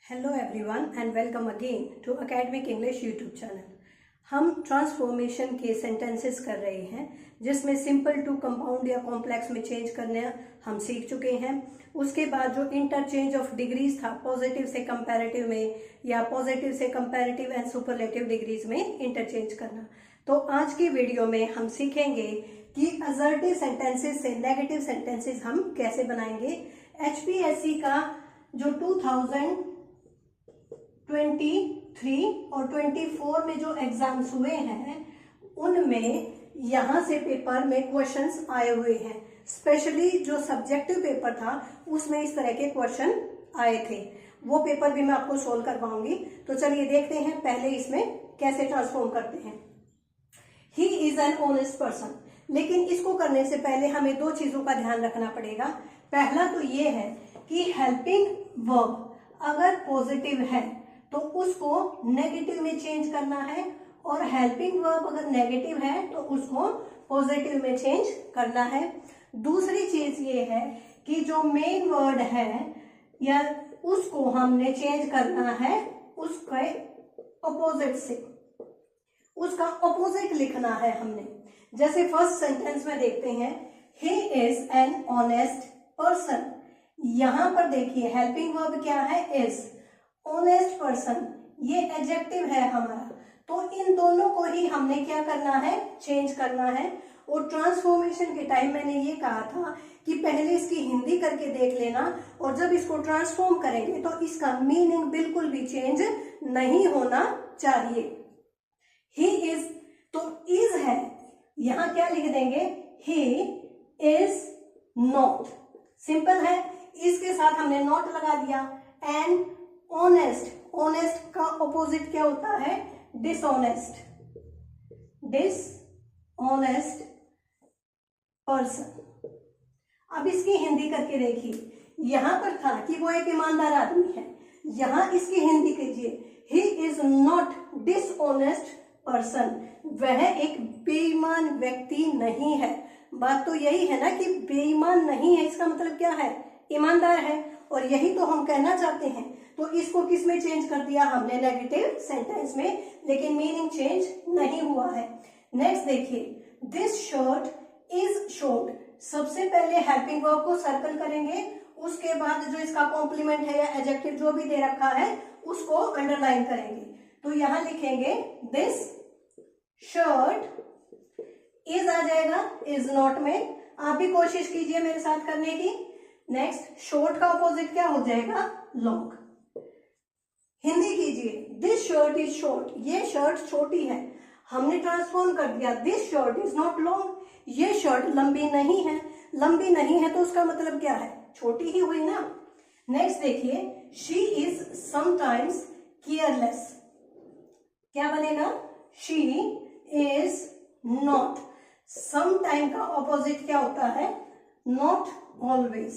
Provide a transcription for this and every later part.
Hello everyone and welcome again to academic English YouTube channel. हम transformation के sentences कर रहे हैं जिसमें सिंपल टू कंपाउंड या कॉम्प्लेक्स में चेंज करने हम सीख चुके हैं। उसके बाद जो इंटरचेंज ऑफ डिग्रीज था पॉजिटिव से कंपैरेटिव में या पॉजिटिव से कंपैरेटिव एंड सुपरलेटिव डिग्रीज में इंटरचेंज करना। तो आज की वीडियो में हम सीखेंगे कि असर्टिव सेंटेंसेस से नेगेटिव सेंटेंसेस हम कैसे बनाएंगे। एचपीएससी का जो 2023 और 24 में जो एग्जाम्स हुए हैं उनमें यहाँ से पेपर में क्वेश्चंस आए हुए हैं। स्पेशली जो सब्जेक्टिव पेपर था उसमें इस तरह के क्वेश्चन आए थे, वो पेपर भी मैं आपको सोल्व करवाऊंगी। तो चलिए देखते हैं पहले इसमें कैसे ट्रांसफॉर्म करते हैं। He is an honest person, लेकिन इसको करने से पहले हमें दो चीजों का ध्यान रखना पड़ेगा। पहला तो ये है कि हेल्पिंग वर्ब अगर पॉजिटिव है तो उसको नेगेटिव में चेंज करना है, और हेल्पिंग वर्ब अगर नेगेटिव है तो उसको पॉजिटिव में चेंज करना है। दूसरी चीज ये है कि जो मेन वर्ड है या उसको हमने चेंज करना है उसके अपोजिट से, उसका अपोजिट लिखना है हमने। जैसे फर्स्ट सेंटेंस में देखते हैं he is an honest person. यहां पर देखिए हेल्पिंग वर्ब क्या है, इज। ऑनेस्ट पर्सन ये एडजेक्टिव है हमारा, तो इन दोनों को ही हमने क्या करना है, चेंज करना है। और ट्रांसफॉर्मेशन के टाइम मैंने ये कहा था कि पहले इसकी हिंदी करके देख लेना, और जब इसको ट्रांसफॉर्म करेंगे तो इसका मीनिंग बिल्कुल भी चेंज नहीं होना चाहिए। ही इज तो इज है, यहां क्या लिख देंगे, ही इज नॉट। सिंपल है, इसके साथ हमने नॉट लगा दिया। एंड ऑनेस्ट, ऑनेस्ट का ऑपोजिट क्या होता है, डिसऑनेस्ट। Dishonest person. अब इसकी हिंदी करके देखिए, यहां पर था कि वो एक ईमानदार आदमी है, यहां इसकी हिंदी कीजिए, ही इज नॉट डिसऑनेस्ट पर्सन, वह एक बेईमान व्यक्ति नहीं है। बात तो यही है ना कि बेईमान नहीं है, इसका मतलब क्या है, ईमानदार है, और यही तो हम कहना चाहते हैं। तो इसको किस में चेंज कर दिया हमने, नेगेटिव सेंटेंस में, लेकिन मीनिंग चेंज नहीं हुआ है। नेक्स्ट देखिए, दिस शर्ट इज शॉर्ट। सबसे पहले हेल्पिंग वर्ब को सर्कल करेंगे, उसके बाद जो इसका कॉम्प्लीमेंट है या एडजेक्टिव जो भी दे रखा है उसको अंडरलाइन करेंगे। तो यहां लिखेंगे दिस शर्ट इज आ जाएगा, इज नॉट में। आप भी कोशिश कीजिए मेरे साथ करने की। नेक्स्ट, शॉर्ट का अपोजिट क्या हो जाएगा, लॉन्ग। हिंदी कीजिए, दिस शर्ट इज शॉर्ट, ये शर्ट छोटी है, हमने ट्रांसफॉर्म कर दिया, this shirt is not long, ये शर्ट लंबी नहीं है। लंबी नहीं है तो उसका मतलब क्या है, छोटी ही हुई ना। नेक्स्ट देखिए, शी इज समटाइम्स केयरलेस, क्या बनेगा, शी इज नॉट। समटाइम का ऑपोजिट क्या होता है, नॉट ऑलवेज।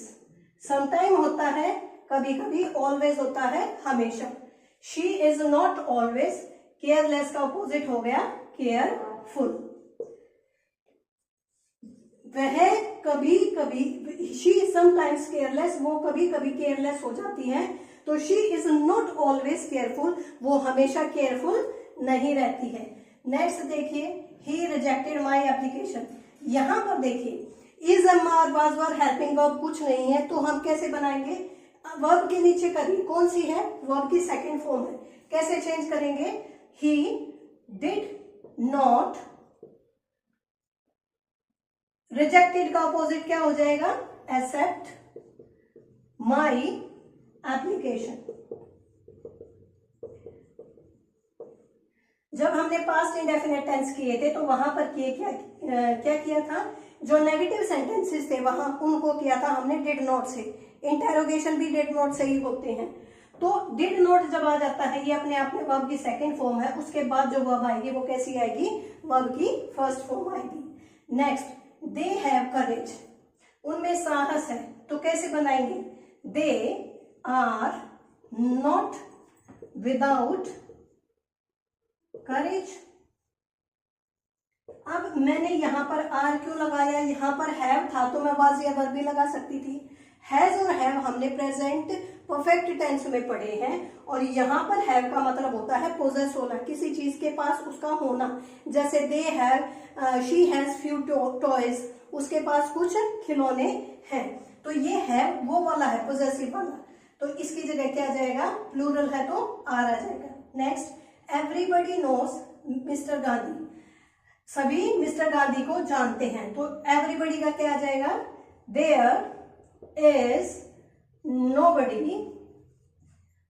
समटाइम होता है कभी कभी, ऑलवेज होता है हमेशा। She is not always, careless का ऑपोजिट हो गया केयरफुल। वह कभी कभी, शी इज समटाइम्स केयरलेस, वो कभी कभी केयरलेस हो जाती है। तो she is not always careful, वो हमेशा केयरफुल नहीं रहती है। नेक्स्ट देखिए, ही रिजेक्टेड माई एप्लीकेशन। यहां पर देखिए is was were helping verb कुछ नहीं है, तो हम कैसे बनाएंगे, वर्ब के नीचे करिए, कौन सी है, वर्ब की सेकंड फॉर्म है। कैसे चेंज करेंगे, ही डिड नॉट। रिजेक्टेड का अपोजिट क्या हो जाएगा, एक्सेप्ट माई एप्लीकेशन। जब हमने पास्ट इंडेफिनिट टेंस किए थे तो वहां पर क्या किया था, जो नेगेटिव सेंटेंसेस थे वहां उनको किया था हमने डिड नॉट से। इंटेरोगेशन भी डिड नॉट से ही होते हैं। तो डिड नॉट जब आ जाता है, ये अपने आप में वर्ब की सेकंड फॉर्म है, उसके बाद जो वर्ब आएगी वो कैसी आएगी, वर्ब की फर्स्ट फॉर्म आएगी। नेक्स्ट, दे हैव करेज, उनमें साहस है, तो कैसे बनाएंगे, दे आर नॉट विदाउट करेज। अब मैंने यहां पर आर क्यों लगाया, यहां पर हैव था तो मैं वाज या वर्ब भी लगा सकती थी। हैज और हैव हमने प्रेजेंट परफेक्ट टेंस में पढ़े हैं, और यहाँ पर हैव का मतलब होता है पोजेस होना, किसी चीज के पास उसका होना। जैसे they have, she has few toys, उसके पास कुछ खिलौने हैं। तो ये है वो वाला है, पोजेसिव वाला। तो इसकी जगह क्या आ जाएगा, प्लूरल है तो आर आ जाएगा। Next, everybody knows mister Gandhi, सभी मिस्टर गांधी को जानते हैं। तो एवरीबडी का क्या आ जाएगा, there is nobody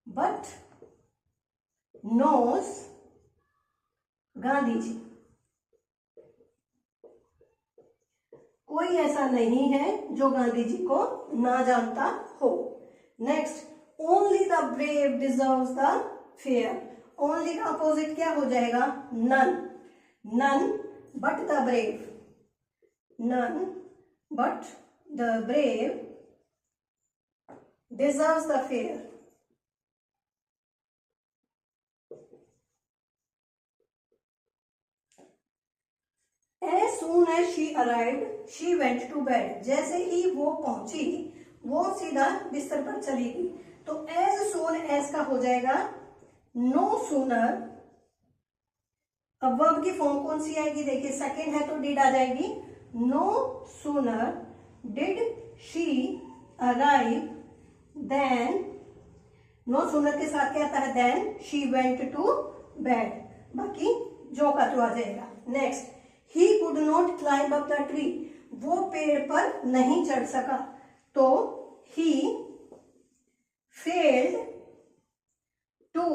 but knows Gandhi ji, कोई ऐसा नहीं है जो गांधी जी को ना जानता हो। Next, only the brave deserves the fair, only का अपोजिट क्या हो जाएगा, none, none but the brave, none but the brave deserves the fair. As soon as she arrived, she went to bed. जैसे ही वो पहुंची वो सीधा बिस्तर पर चली गई। तो as soon as का हो जाएगा no sooner। अब वर्ब की फॉर्म कौन सी आएगी, देखिए सेकंड है तो did आ जाएगी। no sooner did she arrive then, no sooner के साथ क्या आता है, then she went to bed, बाकी जो का तो आ जाएगा। Next, he could not climb up the tree, वो पेड़ पर नहीं चढ़ सका। तो he failed to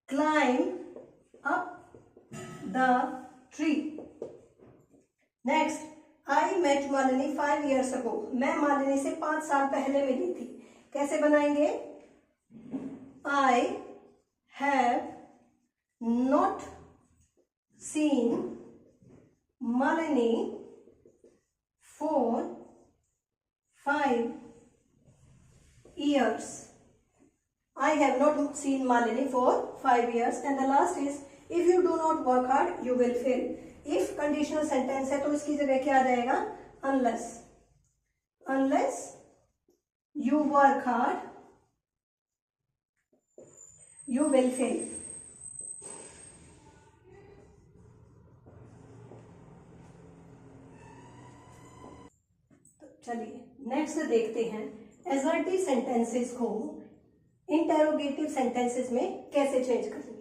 climb up the tree. Next, I met Malini 5 years ago, मैं मालिनी से 5 साल पहले मिली थी। कैसे बनाएंगे, I have not seen Malini for 5 years. I have not seen Malini for 5 years. And the last is, if you do not work hard, you will fail. If conditional sentence है तो इसकी जगह क्या आ जाएगा, unless, unless you work hard, you will fail. चलिए next देखते हैं एसर्टिव सेंटेंसेस को इंटेरोगेटिव सेंटेंसेस में कैसे चेंज करेंगे।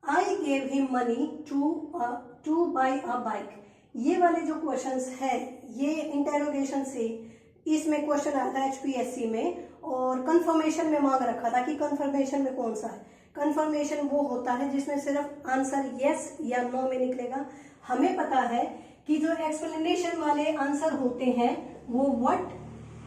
आई gave him money two by a bike, ये वाले जो क्वेश्चंस है ये इंटेरोगेशन से, इसमें क्वेश्चन आया था HPSC में और कंफर्मेशन में मांग रखा था कि कंफर्मेशन में कौन सा है। कंफर्मेशन वो होता है जिसमें सिर्फ आंसर यस या नो में निकलेगा। हमें पता है कि जो एक्सप्लेनेशन वाले आंसर होते हैं वो व्हाट,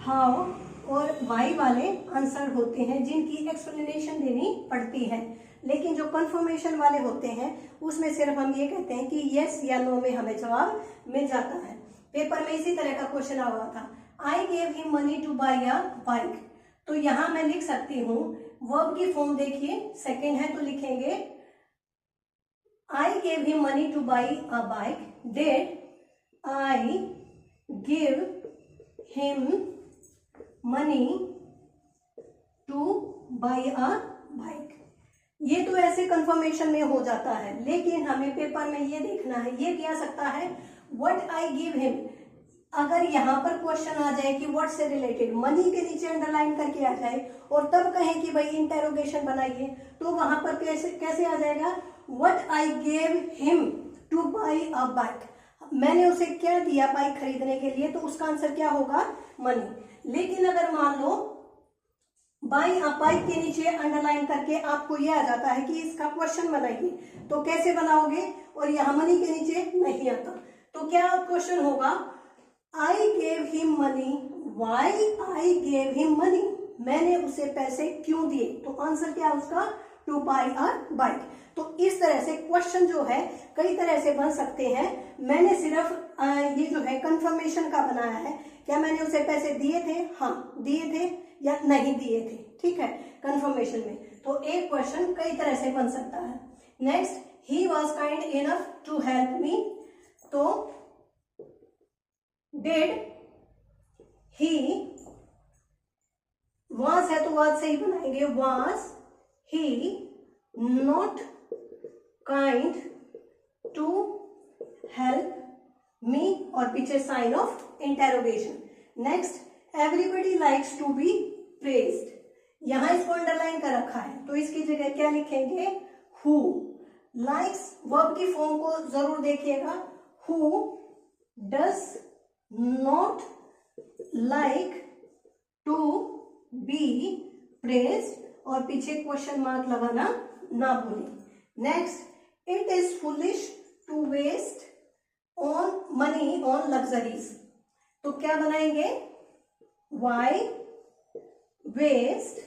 हाउ और वाई वाले आंसर होते हैं जिनकी एक्सप्लेनेशन देनी पड़ती है। लेकिन जो कंफर्मेशन वाले होते हैं उसमें सिर्फ हम ये कहते हैं कि यस या नो में हमें जवाब मिल जाता है। पेपर में इसी तरह का क्वेश्चन आया था, आई gave him money two by a bike. तो यहां मैं लिख सकती हूँ वर्ब की फॉर्म देखिए, सेकेंड है तो लिखेंगे आई gave him money two by a bike, did I give him money two by a bike. ये तो ऐसे कंफर्मेशन में हो जाता है, लेकिन हमें पेपर में ये देखना है, ये क्या सकता है व्हाट आई गिव हिम। अगर यहाँ पर क्वेश्चन आ जाए कि व्हाट से रिलेटेड, मनी के नीचे अंडरलाइन करके आ जाए और तब कहें कि भाई इंटेरोगेशन बनाइए, तो वहां पर कैसे आ जाएगा, what I gave him two by a bike. मैंने उसे क्या दिया बाइक खरीदने के लिए, तो उसका आंसर क्या होगा, मनी। लेकिन अगर मान लो बाई अ बाइक के नीचे अंडरलाइन करके आपको ये आ जाता है कि इसका क्वेश्चन बनाइए, तो कैसे बनाओगे, और यहाँ मनी के नीचे नहीं आता, तो क्या क्वेश्चन होगा, I gave him money, why I gave him money, मैंने उसे पैसे क्यों दिए। तो आंसर क्या है उसका, टू बाई अ बाइक। तो इस तरह से क्वेश्चन जो है कई तरह से बन सकते हैं। मैंने सिर्फ ये जो है कंफर्मेशन का बनाया है, क्या मैंने उसे पैसे दिए थे, हाँ दिए थे या नहीं दिए थे, ठीक है, कंफर्मेशन में। तो एक क्वेश्चन कई तरह से बन सकता है। Next, he was kind enough to help me, तो डिड ही was है तो was से ही बनाएंगे, was he not kind to help me और पीछे sign of interrogation. Next, everybody likes to be praised, यहां इसको अंडरलाइन कर रखा है तो इसकी जगह क्या लिखेंगे, हु। लाइक्स वर्ब की फॉर्म को जरूर देखिएगा, who does not like to be praised और पीछे क्वेश्चन मार्क लगाना ना भूलें। Next, it is foolish to waste on money on luxuries, तो क्या बनाएंगे, why waste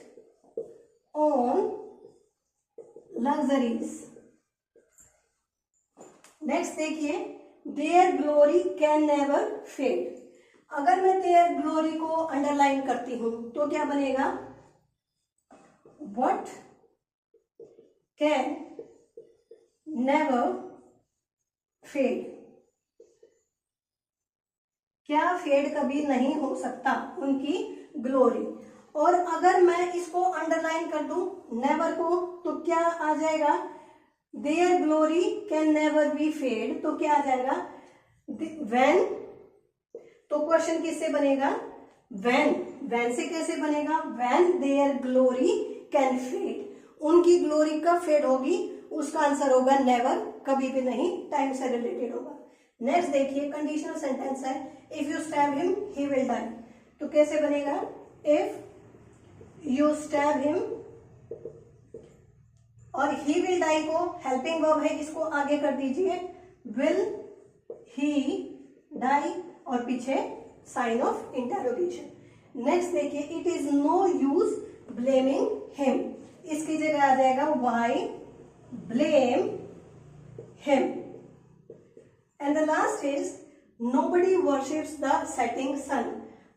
on luxuries. Next देखिए, their glory can never fade, अगर मैं देयर ग्लोरी को अंडरलाइन करती हूं तो क्या बनेगा, व्हाट कैन नेवर फेड, क्या फेड कभी नहीं हो सकता उनकी ग्लोरी। और अगर मैं इसको अंडरलाइन कर दूं नेवर को तो क्या आ जाएगा, there glory can never be fed, तो क्या आ जाएगा, व्हेन, तो क्वेश्चन किससे बनेगा, व्हेन, व्हेन से कैसे बनेगा, when their glory can fade, उनकी ग्लोरी कब फेड होगी, उसका आंसर होगा नेवर, कभी भी नहीं, टाइम से रिलेटेड होगा। नेक्स्ट देखिए, कंडीशनल सेंटेंस है, if you stab him he will die, तो कैसे बनेगा, इफ यू स्टैब हिम, और ही विल डाई को हेल्पिंग वर्ब है, इसको आगे कर दीजिए, विल ही डाई और पीछे साइन ऑफ इंटेरोगेशन। नेक्स्ट देखिए, it is no use blaming him, इसकी जगह आ जाएगा why blame him. And the last is nobody worships the setting sun,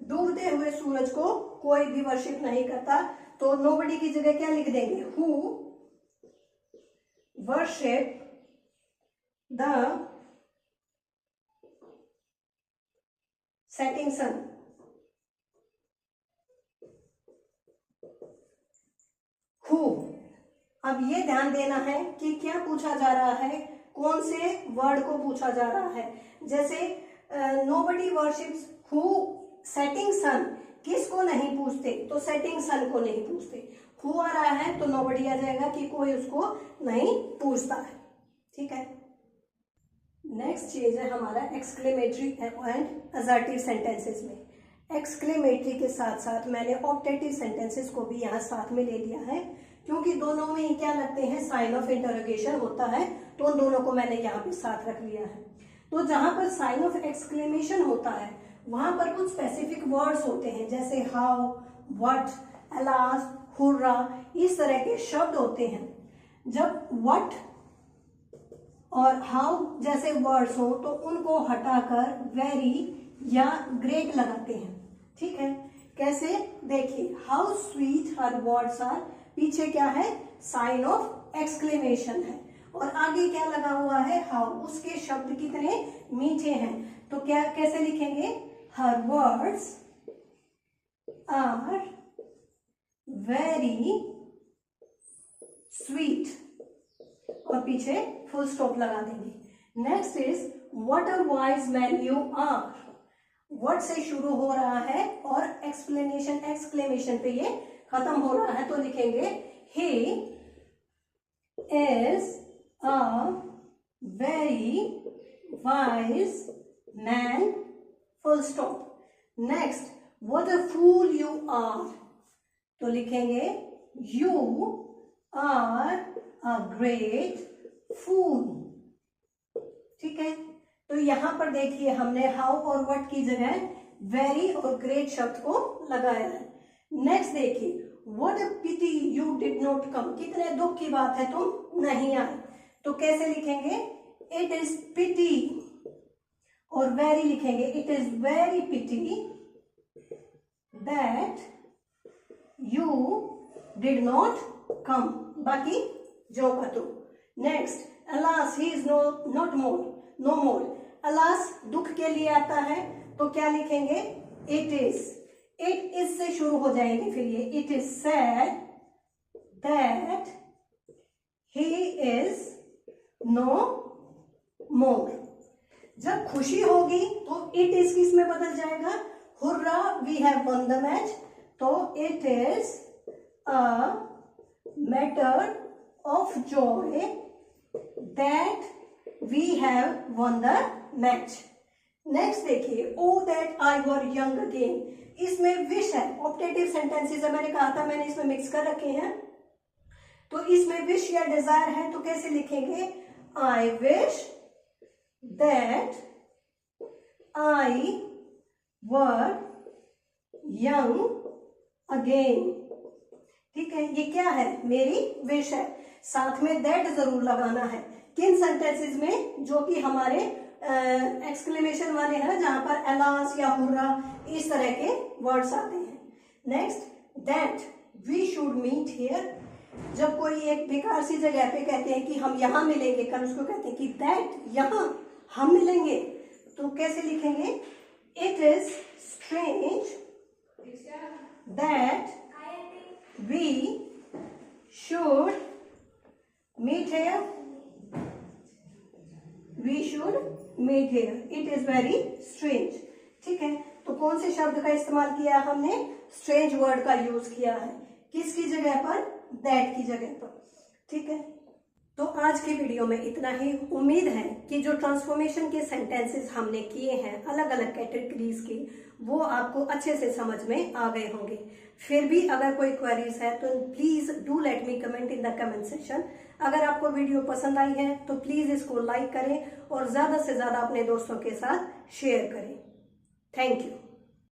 डूबते हुए सूरज को कोई भी वर्शिप नहीं करता, तो नोबडी की जगह क्या लिख देंगे, who worship the setting sun. Who, अब ये ध्यान देना है कि क्या पूछा जा रहा है, कौन से वर्ड को पूछा जा रहा है। जैसे nobody worships who setting sun, किसको नहीं पूछते, तो सेटिंग सन को नहीं पूछते, हु आ रहा है तो नोबडी आ जाएगा कि कोई उसको नहीं पूछता है, ठीक है। नेक्स्ट चीज है हमारा एक्सक्लेमेटरी एंड असर्टिव सेंटेंसेस में। एक्सक्लेमेटरी के साथ साथ मैंने ऑप्टेटिव सेंटेंसेस को भी यहाँ साथ में ले लिया है, क्योंकि दोनों में ही क्या लगते हैं, साइन ऑफ इंटरोगेशन होता है, तो उन दोनों को मैंने यहाँ पे साथ रख लिया है। तो जहां पर साइन ऑफ एक्सक्लेमेशन होता है वहां पर कुछ स्पेसिफिक वर्ड्स होते हैं, जैसे हाउ, व्हाट, अलास, हुर्रा, इस तरह के शब्द होते हैं। जब व्हाट और हाउ जैसे वर्ड्स हो तो उनको हटाकर वेरी या ग्रेट लगाते हैं, ठीक है। कैसे, देखिए, how sweet her words are, पीछे क्या है, साइन ऑफ एक्सक्लेमेशन है, और आगे क्या लगा हुआ है, हाउ, उसके शब्द कितने मीठे हैं, तो क्या कैसे लिखेंगे, her words are very sweet और पीछे फुल स्टॉप लगा देंगे। Next is what a wise man you are, what से शुरू हो रहा है और एक्सप्लेनेशन एक्सक्लेमेशन पे ये खत्म हो रहा है, तो लिखेंगे he is a very wise man, full stop. Next, what a fool you are, तो लिखेंगे you are a great fool, ठीक है। तो यहां पर देखिए हमने हाउ और व्हाट की जगह वेरी और ग्रेट शब्द को लगाया है। नेक्स्ट देखिए, what a pity you did not come, कितने दुख की बात है तुम नहीं आए, तो कैसे लिखेंगे, इट इज पिटी, और वेरी लिखेंगे it is very pity that you did not come, बाकी जो का तो। Next, alas he is not more, no more, alas दुख के लिए आता है, तो क्या लिखेंगे, इट इज, इट इज से शुरू हो जाएंगे फिर ये, it is said that he is no more. जब खुशी होगी तो इट इज किस में बदल जाएगा, hurrah we have won the match, तो it is a matter of joy that we have won the match. Next देखिए, oh that I were young again, इसमें विश है, ऑप्टेटिव सेंटेंसेस है, मैंने कहा था मैंने इसमें मिक्स कर रखे हैं। तो इसमें विश या डिजायर है तो कैसे लिखेंगे, I wish that I were young again. ठीक है, ये क्या है, मेरी विश है, साथ में दैट जरूर लगाना है। किन सेंटेंसेस में, जो कि हमारे एक्सक्लेमेशन वाले हैं, जहां पर एलास या हुर्रा इस तरह के वर्ड्स आते हैं। Next, that we should meet here, जब कोई एक बेकार सी जगह पे कहते हैं कि हम यहां मिलेंगे, कल उसको कहते हैं कि दैट यहां हम मिलेंगे, तो कैसे लिखेंगे, it is strange that we should meet here, we should meet here, it is very strange. ठीक है, तो कौन से शब्द का इस्तेमाल किया हमने, स्ट्रेंज वर्ड का यूज किया है, किसकी जगह पर, दैट की जगह पर। ठीक है, तो आज की वीडियो में इतना ही। उम्मीद है कि जो ट्रांसफॉर्मेशन के सेंटेंसेस हमने किए हैं अलग अलग कैटेगरीज के, वो आपको अच्छे से समझ में आ गए होंगे। फिर भी अगर कोई क्वेरीज है तो please do let me comment in the comment section. अगर आपको वीडियो पसंद आई है तो प्लीज इसको लाइक करें और ज्यादा से ज्यादा अपने दोस्तों के साथ शेयर करें। Thank you.